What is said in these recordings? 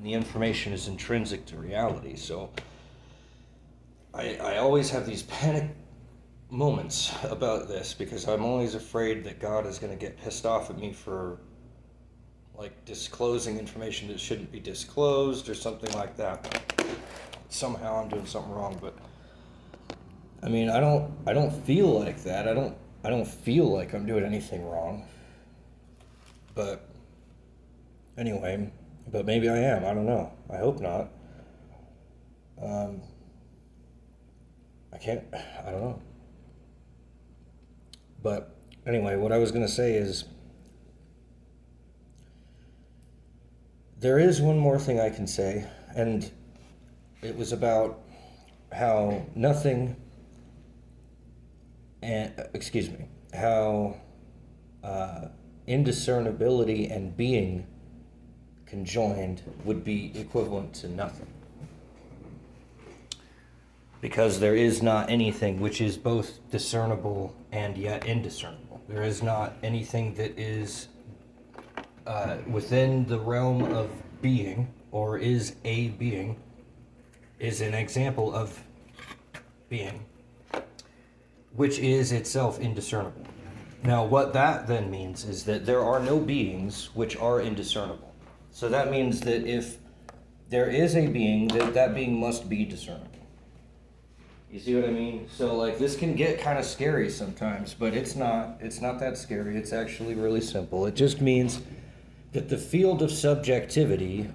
The information is intrinsic to reality. So I always have these panic moments about this because I'm always afraid that God is going to get pissed off at me for like disclosing information that shouldn't be disclosed or something like that. Somehow I'm doing something wrong, but I mean, I don't feel like that. I don't feel like I'm doing anything wrong. But anyway, but maybe I am. I don't know. I hope not. Um, I can't. I don't know. But anyway, what I was gonna say is there is one more thing I can say, and it was about how nothing, and excuse me, how uh, indiscernibility and being conjoined would be equivalent to nothing. Because there is not anything which is both discernible and yet indiscernible. There is not anything that is within the realm of being, or is a being, is an example of being, which is itself indiscernible. Now, what that then means is that there are no beings which are indiscernible. So that means that if there is a being, that being must be discernible. You see what I mean? So like this can get kind of scary sometimes, but it's not that scary. It's actually really simple. It just means that the field of subjectivity,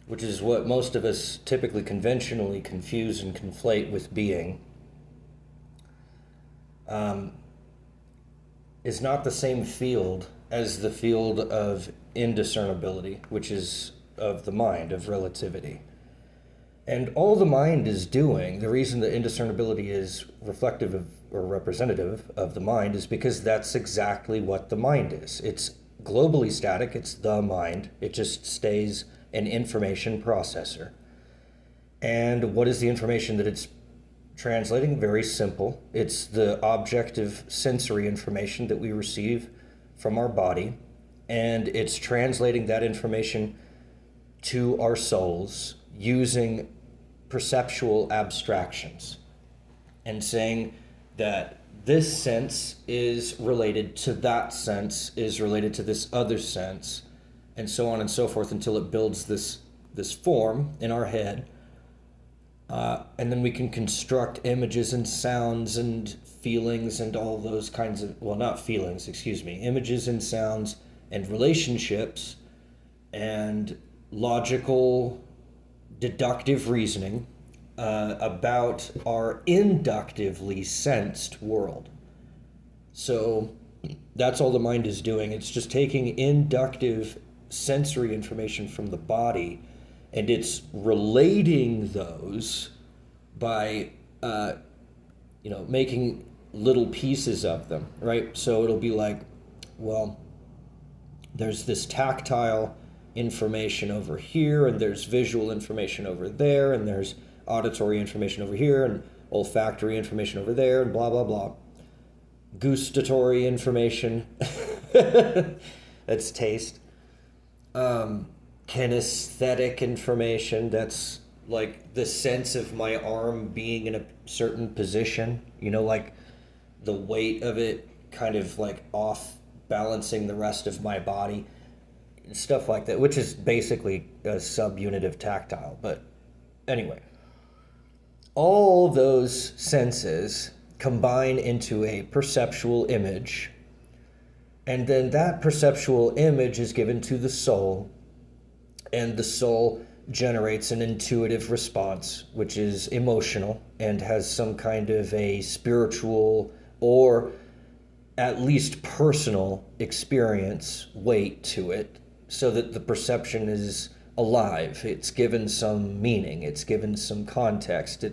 which is what most of us typically conventionally confuse and conflate with being, is not the same field as the field of indiscernibility, which is of the mind, of relativity. And all the mind is doing, the reason that indiscernibility is reflective of or representative of the mind is because that's exactly what the mind is. It's globally static, it's the mind. It just stays an information processor. And what is the information that it's translating? Very simple. It's the objective sensory information that we receive from our body, and it's translating that information to our souls using perceptual abstractions and saying that this sense is related to that sense is related to this other sense, and so on and so forth until it builds this form in our head, and then we can construct images and sounds and feelings and all those kinds of, well, not feelings, excuse me, images and sounds and relationships and logical deductive reasoning about our inductively sensed world. So that's all the mind is doing. It's just taking inductive sensory information from the body and it's relating those by making little pieces of them, right? So it'll be like, well, there's this tactile information over here, and there's visual information over there, and there's auditory information over here, and olfactory information over there, and blah, blah, blah. Gustatory information, that's taste. Kinesthetic information, that's like the sense of my arm being in a certain position, like the weight of it kind of like off balancing the rest of my body. Stuff like that, which is basically a subunit of tactile. But anyway, all those senses combine into a perceptual image, and then that perceptual image is given to the soul, and the soul generates an intuitive response, which is emotional and has some kind of a spiritual or at least personal experience weight to it, so that the perception is alive. It's given some meaning. It's given some context.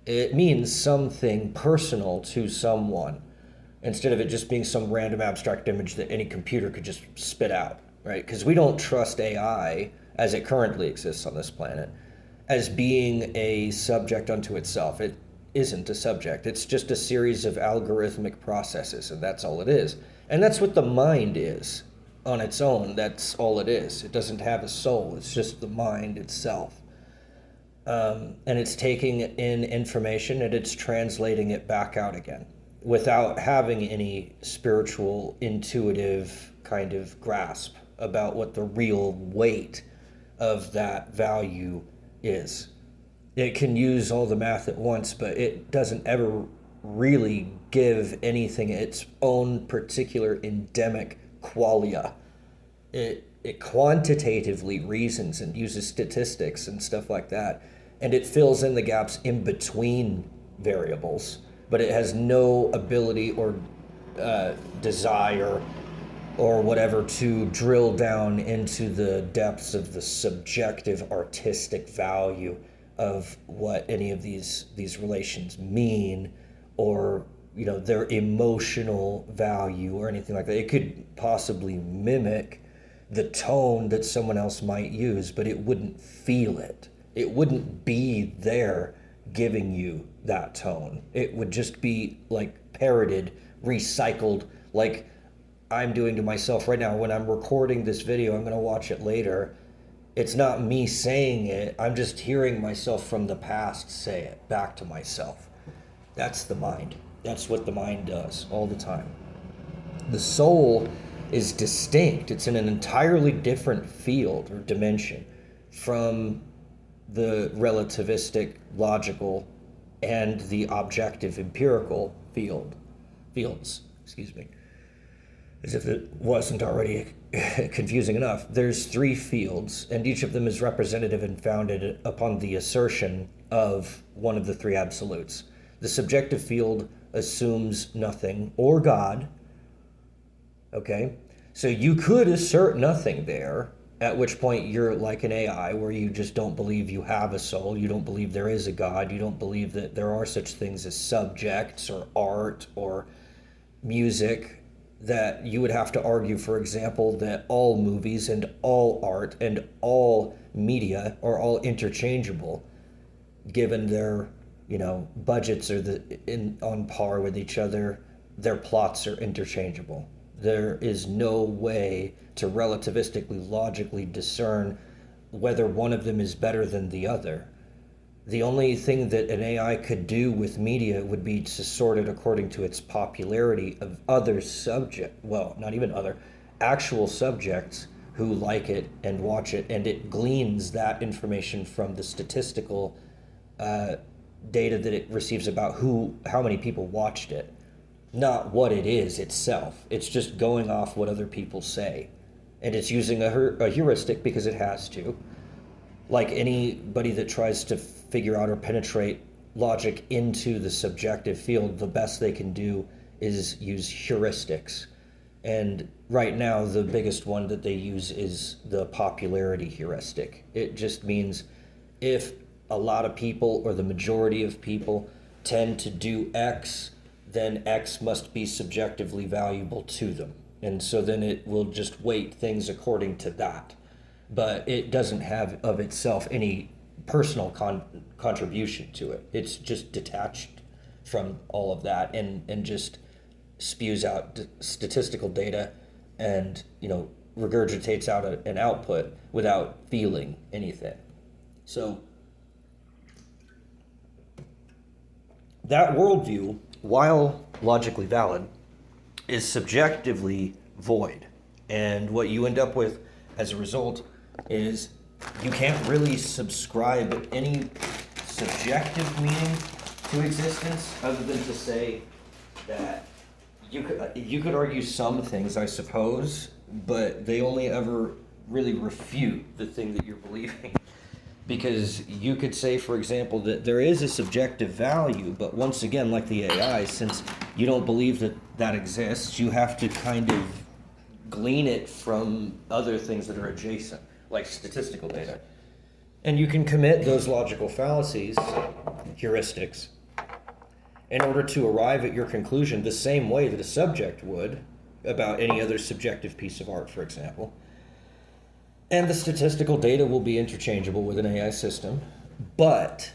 It means something personal to someone, instead of it just being some random abstract image that any computer could just spit out, right? Because we don't trust AI, as it currently exists on this planet, as being a subject unto itself. It isn't a subject. It's just a series of algorithmic processes, and that's all it is. And that's what the mind is. on its own. That's all it is. It doesn't have a soul. It's just the mind itself. And it's taking in information and it's translating it back out again without having any spiritual, intuitive kind of grasp about what the real weight of that value is. It can use all the math at once, but it doesn't ever really give anything its own particular endemic qualia. It quantitatively reasons and uses statistics and stuff like that, and it fills in the gaps in between variables, but it has no ability or desire or whatever to drill down into the depths of the subjective artistic value of what any of these relations mean, or their emotional value or anything like that. It could possibly mimic the tone that someone else might use, but it wouldn't feel it. It wouldn't be there giving you that tone. It would just be like parroted, recycled, like I'm doing to myself right now. When I'm recording this video, I'm going to watch it later. It's not me saying it. I'm just hearing myself from the past say it back to myself. That's the mind. That's what the mind does all the time. The soul is distinct. It's in an entirely different field or dimension from the relativistic, logical, and the objective, empirical fields. Excuse me. As if it wasn't already confusing enough. There's 3 fields, and each of them is representative and founded upon the assertion of one of the 3 absolutes. The subjective field assumes nothing or God. Okay? So you could assert nothing there, at which point you're like an AI, where you just don't believe you have a soul, you don't believe there is a God, you don't believe that there are such things as subjects or art or music, that you would have to argue, for example, that all movies and all art and all media are all interchangeable, given their budgets are on par with each other, their plots are interchangeable. There is no way to relativistically, logically discern whether one of them is better than the other. The only thing that an AI could do with media would be to sort it according to its popularity of other not even other, actual subjects who like it and watch it, and it gleans that information from the statistical data that it receives about how many people watched it, not what it is itself. It's just going off what other people say, and it's using a heuristic because it has to. Like anybody that tries to figure out or penetrate logic into the subjective field, the best they can do is use heuristics. And right now, the biggest one that they use is the popularity heuristic. It just means if a lot of people or the majority of people tend to do X, then X must be subjectively valuable to them. And so then it will just weight things according to that. But it doesn't have of itself any personal contribution to it. It's just detached from all of that and just spews out statistical data and regurgitates out an output without feeling anything. So that worldview, while logically valid, is subjectively void. And what you end up with as a result is you can't really subscribe any subjective meaning to existence other than to say that you could argue some things, I suppose, but they only ever really refute the thing that you're believing. Because you could say, for example, that there is a subjective value, but once again, like the AI, since you don't believe that that exists, you have to kind of glean it from other things that are adjacent, like statistical data. And you can commit those logical fallacies, heuristics, in order to arrive at your conclusion the same way that a subject would about any other subjective piece of art, for example. And the statistical data will be interchangeable with an AI system, but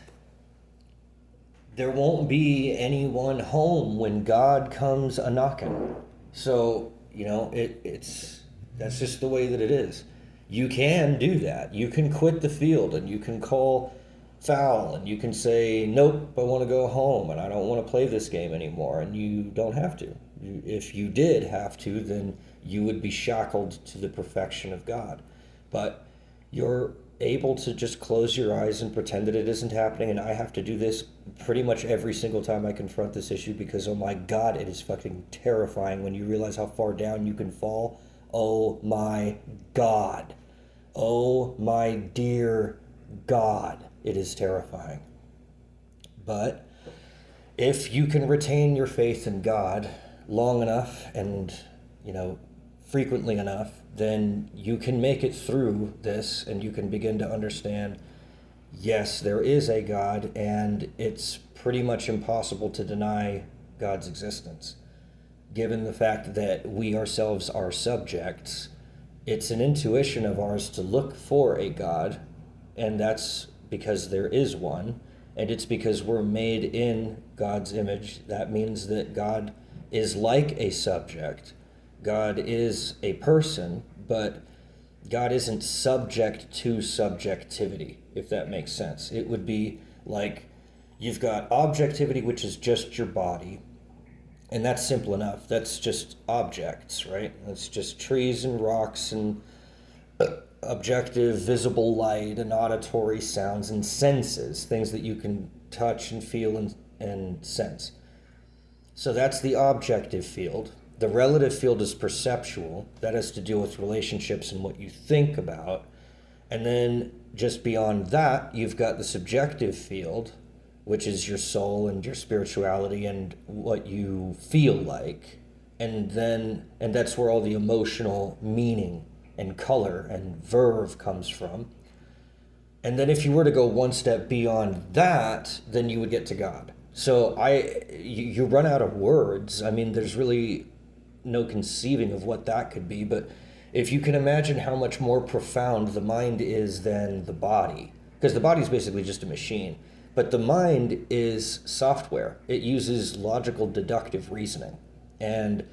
there won't be anyone home when God comes a-knocking. So, it's That's just the way that it is. You can do that. You can quit the field and you can call foul and you can say, nope, I want to go home and I don't want to play this game anymore. And you don't have to. If you did have to, then you would be shackled to the perfection of God. But you're able to just close your eyes and pretend that it isn't happening. And I have to do this pretty much every single time I confront this issue because, oh my God, it is fucking terrifying when you realize how far down you can fall. Oh my God. Oh my dear God. It is terrifying. But if you can retain your faith in God long enough and, frequently enough, then you can make it through this and you can begin to understand, yes, there is a God and it's pretty much impossible to deny God's existence. Given the fact that we ourselves are subjects, it's an intuition of ours to look for a God, and that's because there is one, and it's because we're made in God's image. That means that God is like a subject. God is a person, but God isn't subject to subjectivity, if that makes sense. It would be like you've got objectivity, which is just your body, and that's simple enough. That's just objects, right? That's just trees and rocks and objective visible light and auditory sounds and senses, things that you can touch and feel and sense. So that's the objective field. The relative field is perceptual. That has to do with relationships and what you think about. And then just beyond that, you've got the subjective field, which is your soul and your spirituality and what you feel like. And that's where all the emotional meaning and color and verve comes from. And then if you were to go one step beyond that, then you would get to God. So you run out of words. I mean, there's really no conceiving of what that could be, but if you can imagine how much more profound the mind is than the body, because the body is basically just a machine, but the mind is software. It uses logical deductive reasoning. And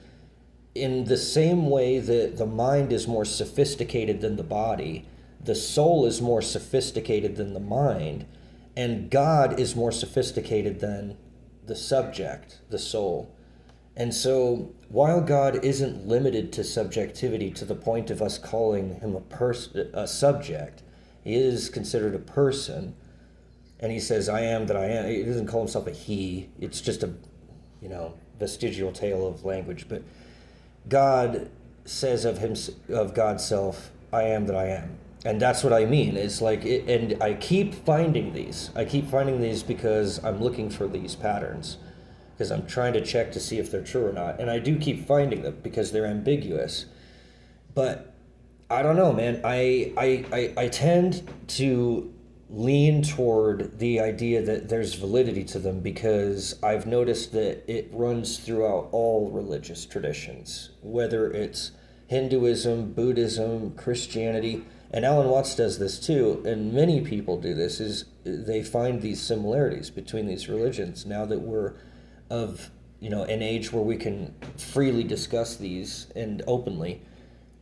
in the same way that the mind is more sophisticated than the body, the soul is more sophisticated than the mind, and God is more sophisticated than the subject, the soul. And so while God isn't limited to subjectivity to the point of us calling him a subject, he is considered a person, and he says, I am that I am. He doesn't call himself a he. It's just a, vestigial tale of language. But God says of God's self, I am that I am. And that's what I mean. It's like, and I keep finding these. Because I'm looking for these patterns. Because I'm trying to check to see if they're true or not. And I do keep finding them because they're ambiguous. But I don't know, man. I tend to lean toward the idea that there's validity to them because I've noticed that it runs throughout all religious traditions, whether it's Hinduism, Buddhism, Christianity, and Alan Watts does this too, and many people do this, is they find these similarities between these religions now that we're of an age where we can freely discuss these and openly.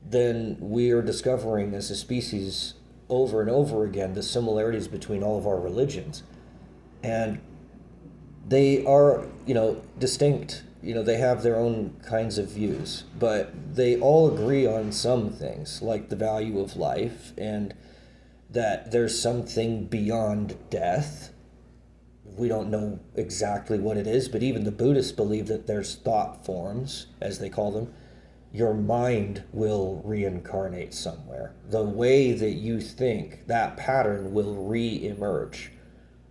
Then we are discovering as a species over and over again the similarities between all of our religions, and they are distinct. They have their own kinds of views, but they all agree on some things, like the value of life and that there's something beyond death. We don't know exactly what it is, but even the Buddhists believe that there's thought forms, as they call them. Your mind will reincarnate somewhere. The way that you think, that pattern will re-emerge.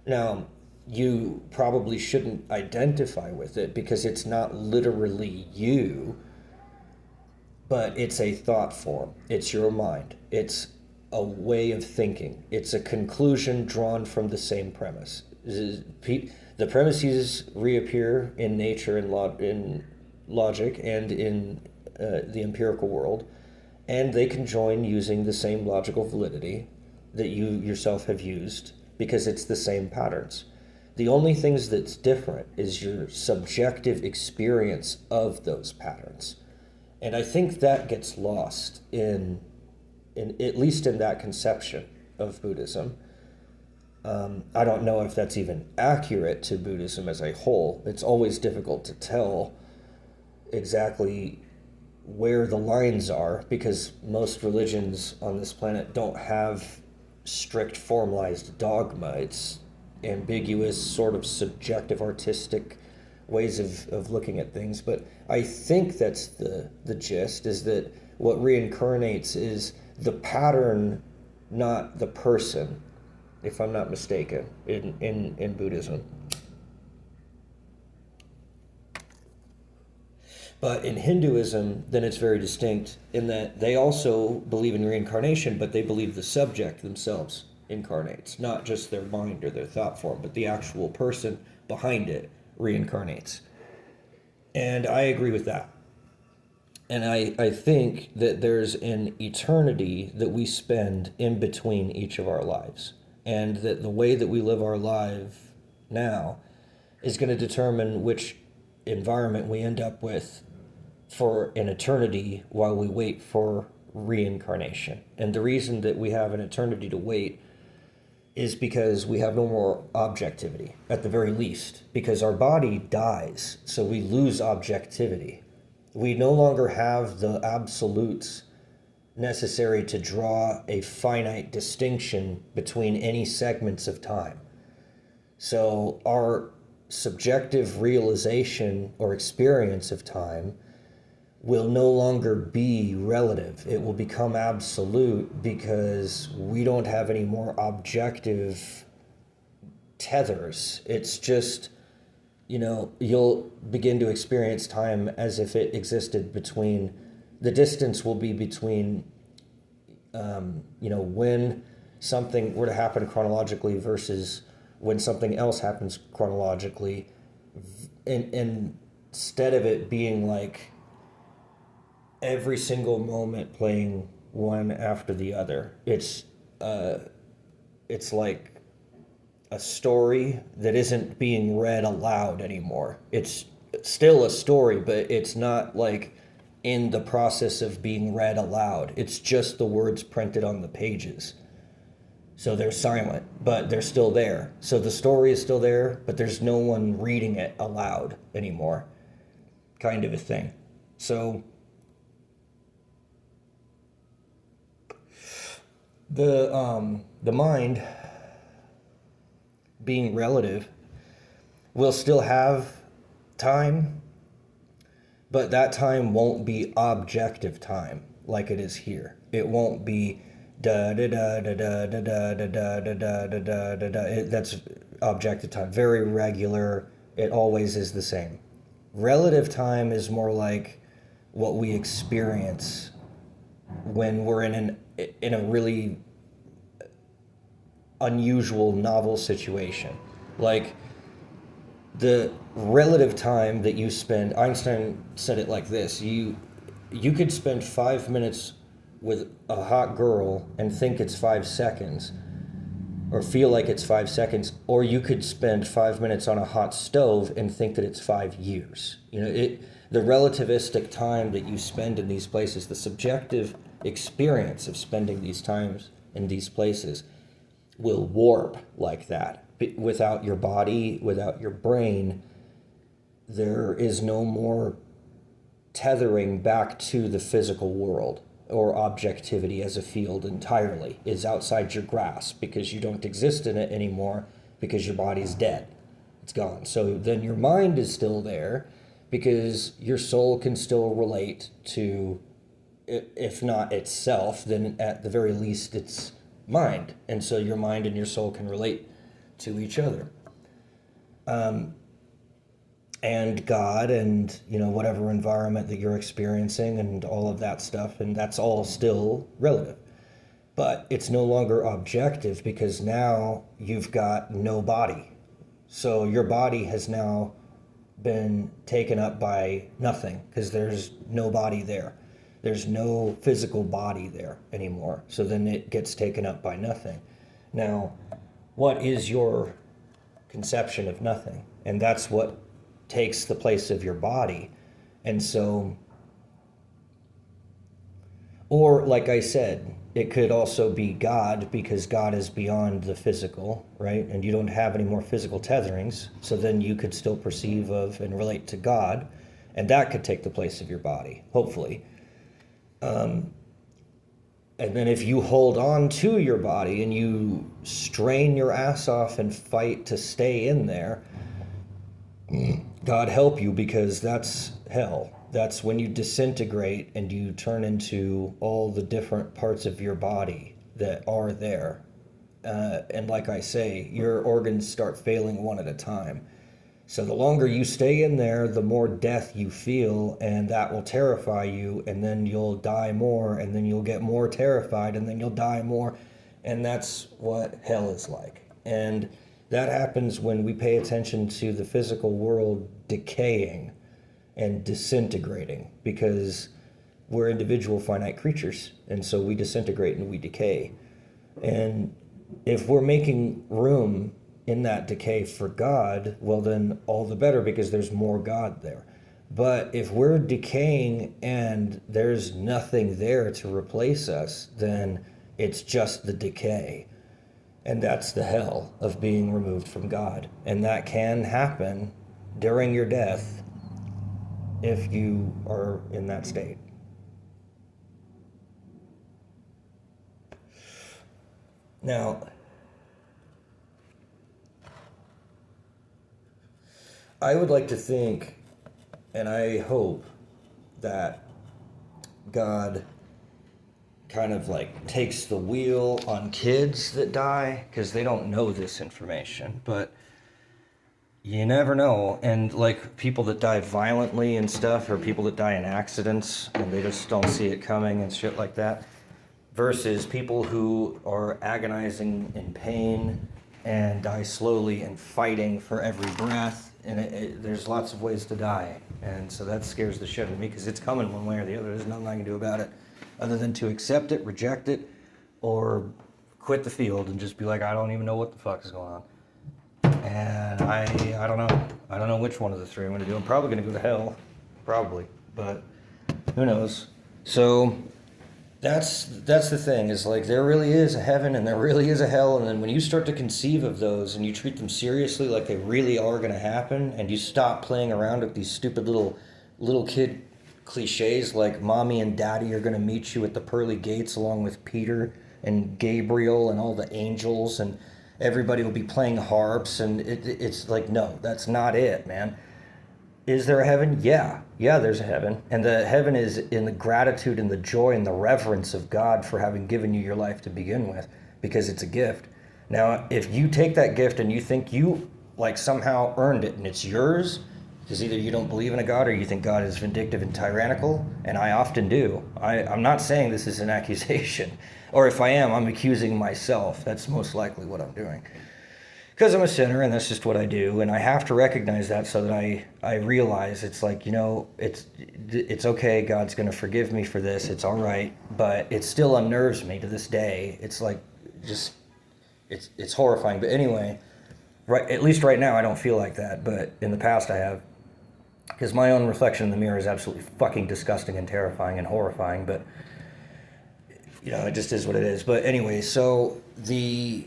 Now, you probably shouldn't identify with it because it's not literally you, but it's a thought form. It's your mind. It's a way of thinking. It's a conclusion drawn from the same premise. The premises reappear in nature and in logic and in the empirical world, and they can join using the same logical validity that you yourself have used because it's the same patterns. The only things that's different is your subjective experience of those patterns. And I think that gets lost in at least in that conception of Buddhism. I don't know if that's even accurate to Buddhism as a whole. It's always difficult to tell exactly where the lines are because most religions on this planet don't have strict formalized dogma. It's ambiguous, sort of subjective, artistic ways of looking at things. But I think that's the gist, is that what reincarnates is the pattern, not the person, if I'm not mistaken, in Buddhism. But in Hinduism, then it's very distinct in that they also believe in reincarnation, but they believe the subject themselves incarnates, not just their mind or their thought form, but the actual person behind it reincarnates. And I agree with that. And I think that there's an eternity that we spend in between each of our lives. And that the way that we live our life now is going to determine which environment we end up with for an eternity while we wait for reincarnation. And the reason that we have an eternity to wait is because we have no more objectivity, at the very least, because our body dies, so we lose objectivity. We no longer have the absolutes necessary to draw a finite distinction between any segments of time. So our subjective realization or experience of time will no longer be relative. It will become absolute because we don't have any more objective tethers. It's just, you'll begin to experience time as if it existed between, the distance will be between, when something were to happen chronologically versus when something else happens chronologically. And instead of it being like every single moment playing one after the other, it's like a story that isn't being read aloud anymore. It's still a story, but it's not like in the process of being read aloud. It's just the words printed on the pages. So they're silent, but they're still there. So the story is still there, but there's no one reading it aloud anymore, kind of a thing. So the mind, being relative, will still have time, but that time won't be objective time like it is here. It won't be da da da da da da da da da da da da da da. That's objective time, very regular. It always is the same. Relative time is more like what we experience when we're in a really unusual, novel situation. Like the relative time that you spend, Einstein said it like this: you could spend 5 minutes with a hot girl and think it's 5 seconds, or feel like it's 5 seconds, or you could spend 5 minutes on a hot stove and think that it's 5 years. The relativistic time that you spend in these places, the subjective experience of spending these times in these places, will warp like that. Without your body, without your brain, there is no more tethering back to the physical world, or objectivity as a field entirely is outside your grasp because you don't exist in it anymore because your body's dead. It's gone. So then your mind is still there because your soul can still relate to, if not itself, then at the very least it's mind. And so your mind and your soul can relate to each other. And God and, whatever environment that you're experiencing and all of that stuff, and that's all still relative. But it's no longer objective because now you've got no body. So your body has now been taken up by nothing because there's no body there. There's no physical body there anymore. So then it gets taken up by nothing. Now, what is your conception of nothing? And that's what takes the place of your body. And so Or, like I said, it could also be God because God is beyond the physical, right? And you don't have any more physical tetherings. So then you could still perceive of and relate to God. And that could take the place of your body, hopefully. And then if you hold on to your body and you strain your ass off and fight to stay in there, God help you, because that's hell. That's when you disintegrate and you turn into all the different parts of your body that are there. And like I say, your organs start failing one at a time. So the longer you stay in there, the more death you feel, and that will terrify you, and then you'll die more, and then you'll get more terrified, and then you'll die more. And that's what hell is like. And that happens when we pay attention to the physical world decaying and disintegrating, because we're individual finite creatures, and so we disintegrate and we decay. And if we're making room in that decay for God, well, then all the better, because there's more God there. But if we're decaying and there's nothing there to replace us, then it's just the decay. And that's the hell of being removed from God. And that can happen during your death if you are in that state. Now, I would like to think, and I hope, that God kind of like takes the wheel on kids that die, because they don't know this information, but you never know. And like people that die violently and stuff, or people that die in accidents and they just don't see it coming and shit like that, versus people who are agonizing in pain and die slowly and fighting for every breath. And there's lots of ways to die. And so that scares the shit out of me, because it's coming one way or the other. There's nothing I can do about it other than to accept it, reject it, or quit the field and just be like, I don't even know what the fuck is going on. And I don't know. I don't know which one of the three I'm going to do. I'm probably going to go to hell. Probably. But who knows? So that's the thing, is like there really is a heaven and there really is a hell. And then when you start to conceive of those and you treat them seriously, like they really are going to happen, and you stop playing around with these stupid little kid cliches like mommy and daddy are going to meet you at the pearly gates along with Peter and Gabriel and all the angels, and everybody will be playing harps, and it's like, no, that's not it, man. Is there a heaven? Yeah, there's a heaven. And the heaven is in the gratitude and the joy and the reverence of God for having given you your life to begin with, because it's a gift. Now, if you take that gift and you think you like somehow earned it and it's yours, because either you don't believe in a God or you think God is vindictive and tyrannical, and I often do. I'm not saying this is an accusation, or if I am, I'm accusing myself. That's most likely what I'm doing. Because I'm a sinner, and that's just what I do, and I have to recognize that so that I realize it's like, it's okay, God's going to forgive me for this, it's all right, but it still unnerves me to this day. It's like, just, it's horrifying. But anyway, right, at least right now I don't feel like that, but in the past I have, because my own reflection in the mirror is absolutely fucking disgusting and terrifying and horrifying, but, it just is what it is. But anyway, so the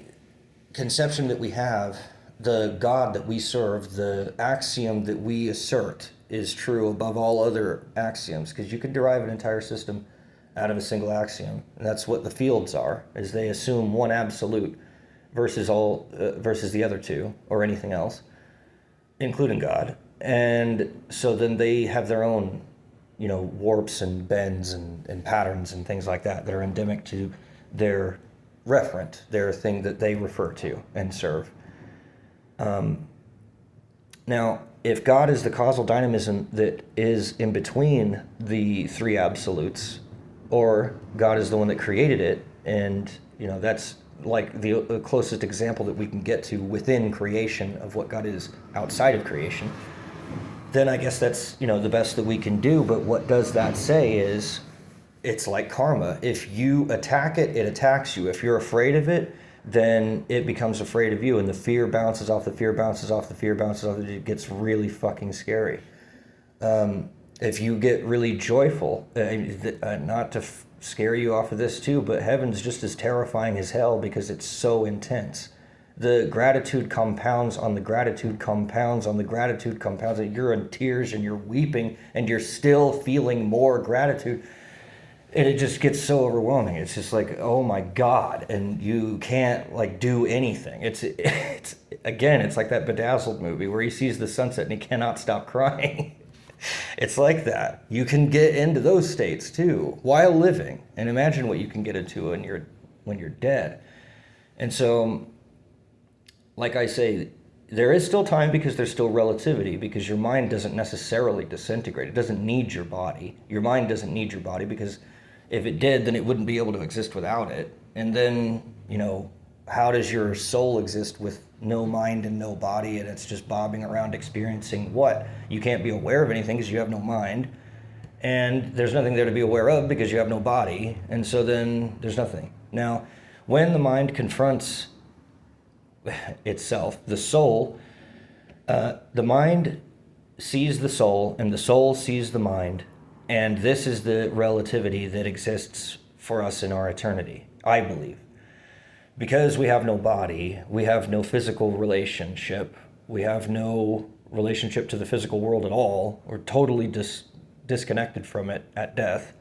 conception that we have, the God that we serve, the axiom that we assert is true above all other axioms, because you can derive an entire system out of a single axiom, and that's what the fields are, is they assume one absolute versus the other two, or anything else, including God. And so then they have their own warps and bends and patterns and things like that are endemic to their referent, their thing that they refer to and serve. Now, if God is the causal dynamism that is in between the three absolutes, or God is the one that created it, and that's like the closest example that we can get to within creation of what God is outside of creation, then I guess that's the best that we can do. But what does that say is, it's like karma. If you attack it, it attacks you. If you're afraid of it, then it becomes afraid of you, and the fear bounces off, the fear bounces off, the fear bounces off. It gets really fucking scary. If you get really joyful, not to scare you off of this too, but heaven's just as terrifying as hell because it's so intense. The gratitude compounds on the gratitude compounds on the gratitude compounds, and you're in tears and you're weeping and you're still feeling more gratitude. And it just gets so overwhelming. It's just like, oh my God. And you can't like do anything. It's again, it's like that Bedazzled movie where he sees the sunset and he cannot stop crying. It's like that. You can get into those states too while living. And imagine what you can get into when you're dead. And so, like I say, there is still time because there's still relativity, because your mind doesn't necessarily disintegrate. It doesn't need your body. Your mind doesn't need your body, because if it did, then it wouldn't be able to exist without it. And then, how does your soul exist with no mind and no body, and it's just bobbing around experiencing what? You can't be aware of anything because you have no mind, and there's nothing there to be aware of because you have no body, and so then there's nothing. Now, when the mind confronts itself, the soul, the mind sees the soul, and the soul sees the mind, and this is the relativity that exists for us in our eternity, I believe. Because we have no body, we have no physical relationship, we have no relationship to the physical world at all. We're totally disconnected from it at death.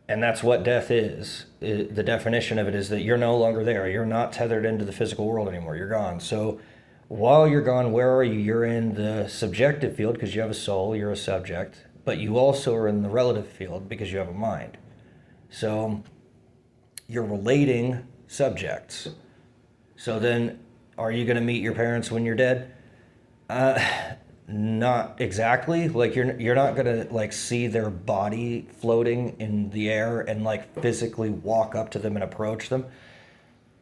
And that's what death is. The definition of it is that you're no longer there. You're not tethered into the physical world anymore. You're gone. So while you're gone, where are you? You're in the subjective field because you have a soul, you're a subject, but you also are in the relative field because you have a mind. So you're relating subjects. So then, are you going to meet your parents when you're dead? Not exactly. Like you're not gonna like see their body floating in the air and like physically walk up to them and approach them.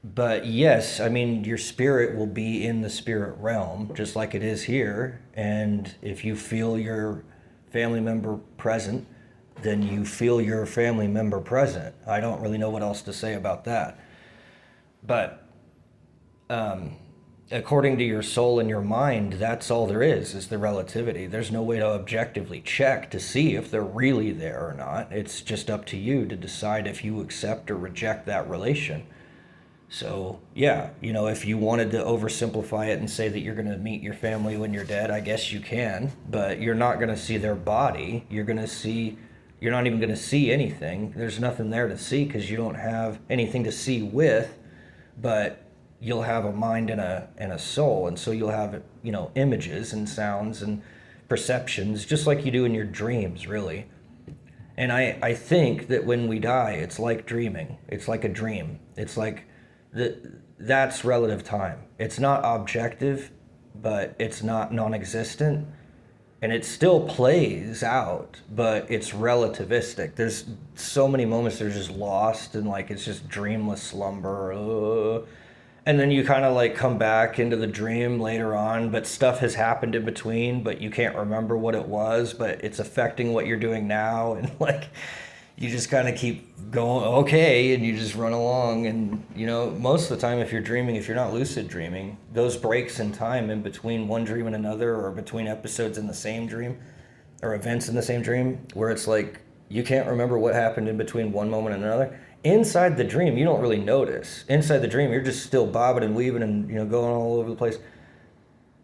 But yes, I mean, your spirit will be in the spirit realm just like it is here. And if you feel your family member present, then you feel your family member present. I don't really know what else to say about that. But according to your soul and your mind, that's all there is the relativity. There's no way to objectively check to see if they're really there or not. It's just up to you to decide if you accept or reject that relation. So, yeah, if you wanted to oversimplify it and say that you're going to meet your family when you're dead, I guess you can, but you're not going to see their body. You're not even going to see anything. There's nothing there to see because you don't have anything to see with, but you'll have a mind and a soul, and so you'll have images and sounds and perceptions just like you do in your dreams, really. And I think that when we die, it's like dreaming. It's like a dream. It's like that's relative time. It's not objective, but it's not non-existent, and it still plays out, but it's relativistic. There's so many moments that are just lost and like it's just dreamless slumber. And then you kind of like come back into the dream later on, but stuff has happened in between, but you can't remember what it was, but it's affecting what you're doing now. And like, you just kind of keep going, okay, and you just run along. And, most of the time, if you're dreaming, if you're not lucid dreaming, those breaks in time in between one dream and another, or between episodes in the same dream, or events in the same dream, where it's like, you can't remember what happened in between one moment and another. Inside the dream, you don't really notice. Inside the dream, you're just still bobbing and weaving and going all over the place.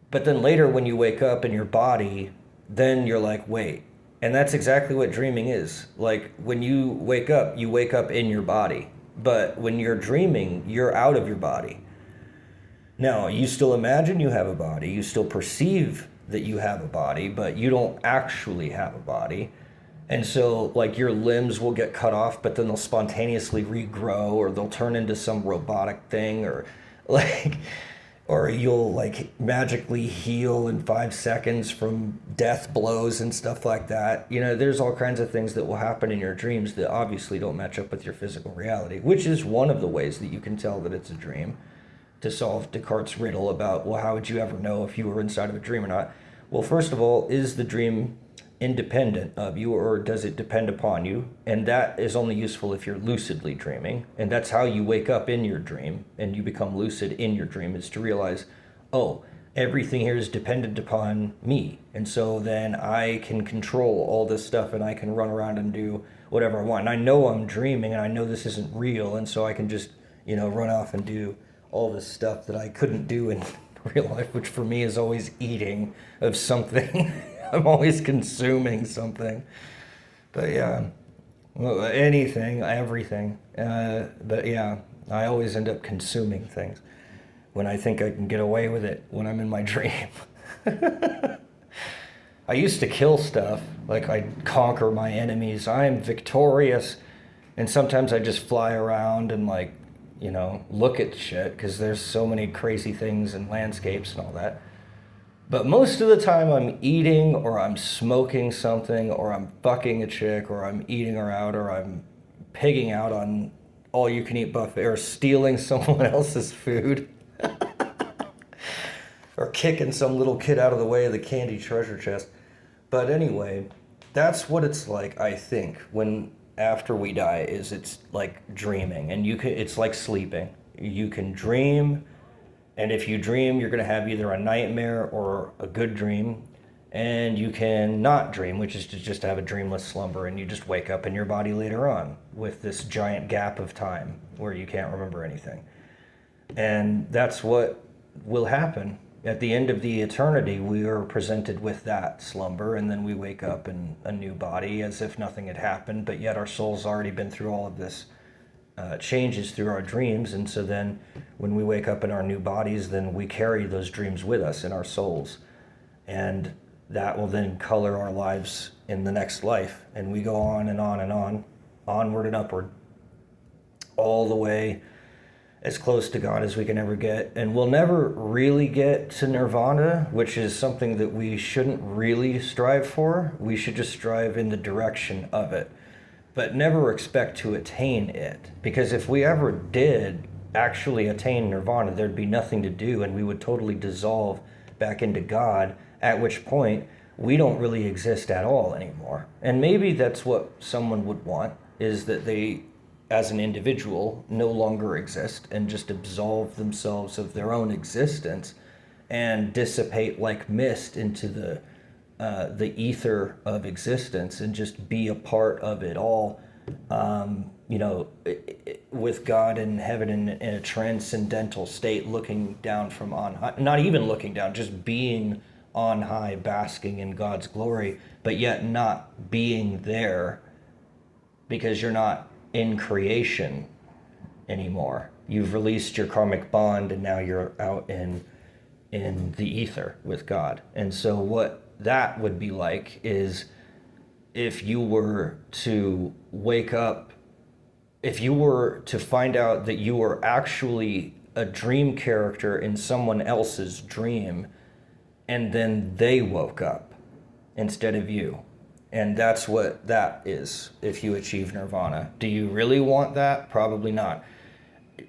But then later when you wake up in your body, then you're like, wait. And that's exactly what dreaming is. Like when you wake up in your body. But when you're dreaming, you're out of your body. Now, you still imagine you have a body. You still perceive that you have a body, but you don't actually have a body. And so, like, your limbs will get cut off, but then they'll spontaneously regrow, or they'll turn into some robotic thing, or you'll, like, magically heal in 5 seconds from death blows and stuff like that. There's all kinds of things that will happen in your dreams that obviously don't match up with your physical reality, which is one of the ways that you can tell that it's a dream, to solve Descartes' riddle about, well, how would you ever know if you were inside of a dream or not? Well, first of all, is the dream independent of you, or does it depend upon you? And that is only useful if you're lucidly dreaming, and that's how you wake up in your dream and you become lucid in your dream, is to realize, oh, everything here is dependent upon me. And so then I can control all this stuff and I can run around and do whatever I want. And I know I'm dreaming and I know this isn't real. And so I can just, run off and do all this stuff that I couldn't do in real life, which for me is always eating of something. I'm always consuming something. But yeah, well, anything, everything. But yeah, I always end up consuming things when I think I can get away with it when I'm in my dream. I used to kill stuff, like I'd conquer my enemies. I am victorious. And sometimes I just fly around and look at shit because there's so many crazy things and landscapes and all that. But most of the time I'm eating or I'm smoking something or I'm fucking a chick or I'm eating her out or I'm pigging out on all you can eat buffet or stealing someone else's food. Or kicking some little kid out of the way of the candy treasure chest. But anyway, that's what it's like, I think, when after we die, is it's like dreaming. And it's like sleeping. You can dream, and if you dream, you're going to have either a nightmare or a good dream. And you can not dream, which is to just have a dreamless slumber, and you just wake up in your body later on with this giant gap of time where you can't remember anything. And that's what will happen. At the end of the eternity, we are presented with that slumber, and then we wake up in a new body as if nothing had happened, but yet our soul's already been through all of this changes through our dreams. And so then when we wake up in our new bodies, then we carry those dreams with us in our souls. And that will then color our lives in the next life. And we go on and on and on, onward and upward, all the way as close to God as we can ever get. And we'll never really get to nirvana, which is something that we shouldn't really strive for. We should just strive in the direction of it, but never expect to attain it. Because if we ever did actually attain nirvana, there'd be nothing to do and we would totally dissolve back into God, at which point we don't really exist at all anymore. And maybe that's what someone would want, is that they, as an individual, no longer exist and just absolve themselves of their own existence and dissipate like mist into the ether of existence and just be a part of it all, with God in heaven in a transcendental state, looking down from on high, not even looking down, just being on high, basking in God's glory, but yet not being there because you're not in creation anymore. You've released your karmic bond and now you're out in the ether with God. And so what that would be like is if you were to wake up, if you were to find out that you were actually a dream character in someone else's dream, and then they woke up instead of you. And that's what that is if you achieve nirvana. Do you really want that? Probably not.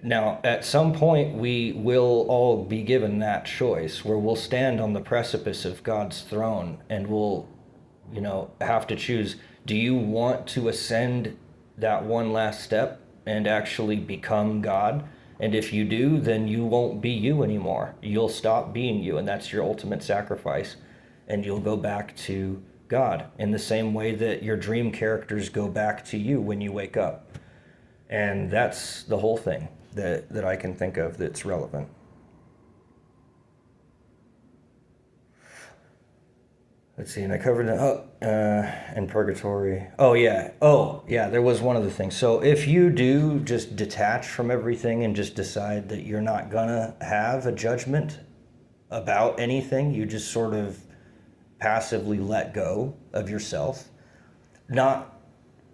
Now, at some point, we will all be given that choice where we'll stand on the precipice of God's throne and we'll, have to choose. Do you want to ascend that one last step and actually become God? And if you do, then you won't be you anymore. You'll stop being you, and that's your ultimate sacrifice. And you'll go back to God in the same way that your dream characters go back to you when you wake up. And that's the whole thing that I can think of that's relevant. Let's see, and I covered and purgatory. Oh yeah, there was one other thing. So if you do just detach from everything and just decide that you're not gonna have a judgment about anything, you just sort of passively let go of yourself, not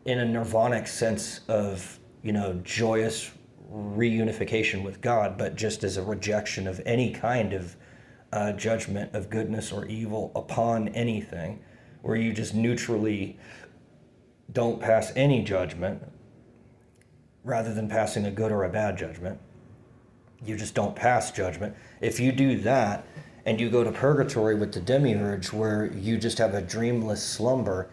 in a nirvanic sense of, joyous reunification with God, but just as a rejection of any kind of judgment of goodness or evil upon anything, where you just neutrally don't pass any judgment rather than passing a good or a bad judgment. You just don't pass judgment. If you do that and you go to purgatory with the demiurge where you just have a dreamless slumber,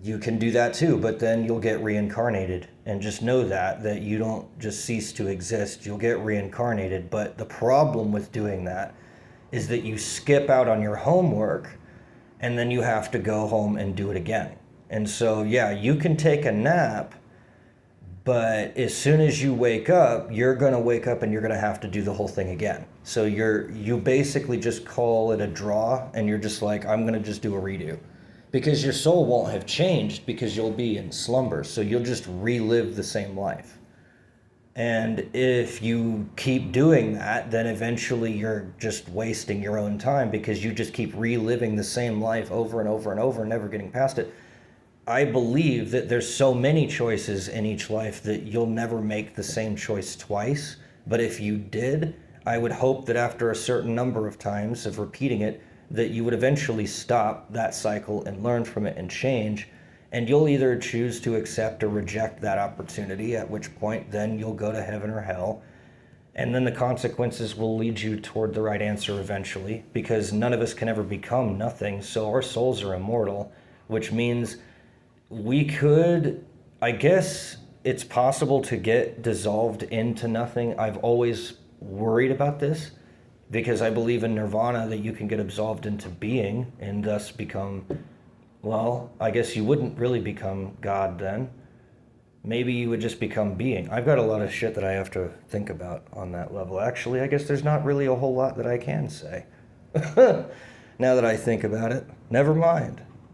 you can do that too, but then you'll get reincarnated. And just know that you don't just cease to exist, you'll get reincarnated. But the problem with doing that is that you skip out on your homework and then you have to go home and do it again. And so, yeah, you can take a nap, but as soon as you wake up, you're going to wake up and you're going to have to do the whole thing again. So you basically just call it a draw, and you're just like, I'm going to just do a redo. Because your soul won't have changed because you'll be in slumber. So you'll just relive the same life. And if you keep doing that, then eventually you're just wasting your own time because you just keep reliving the same life over and over and over and never getting past it. I believe that there's so many choices in each life that you'll never make the same choice twice. But if you did, I would hope that after a certain number of times of repeating it, that you would eventually stop that cycle and learn from it and change. And you'll either choose to accept or reject that opportunity, at which point then you'll go to heaven or hell. And then the consequences will lead you toward the right answer eventually, because none of us can ever become nothing. So our souls are immortal, which means we could, I guess it's possible to get dissolved into nothing. I've always worried about this because I believe in nirvana that you can get absolved into being and thus become, well, I guess you wouldn't really become God then. Maybe you would just become being. I've got a lot of shit that I have to think about on that level. Actually, I guess there's not really a whole lot that I can say. Now that I think about it, never mind.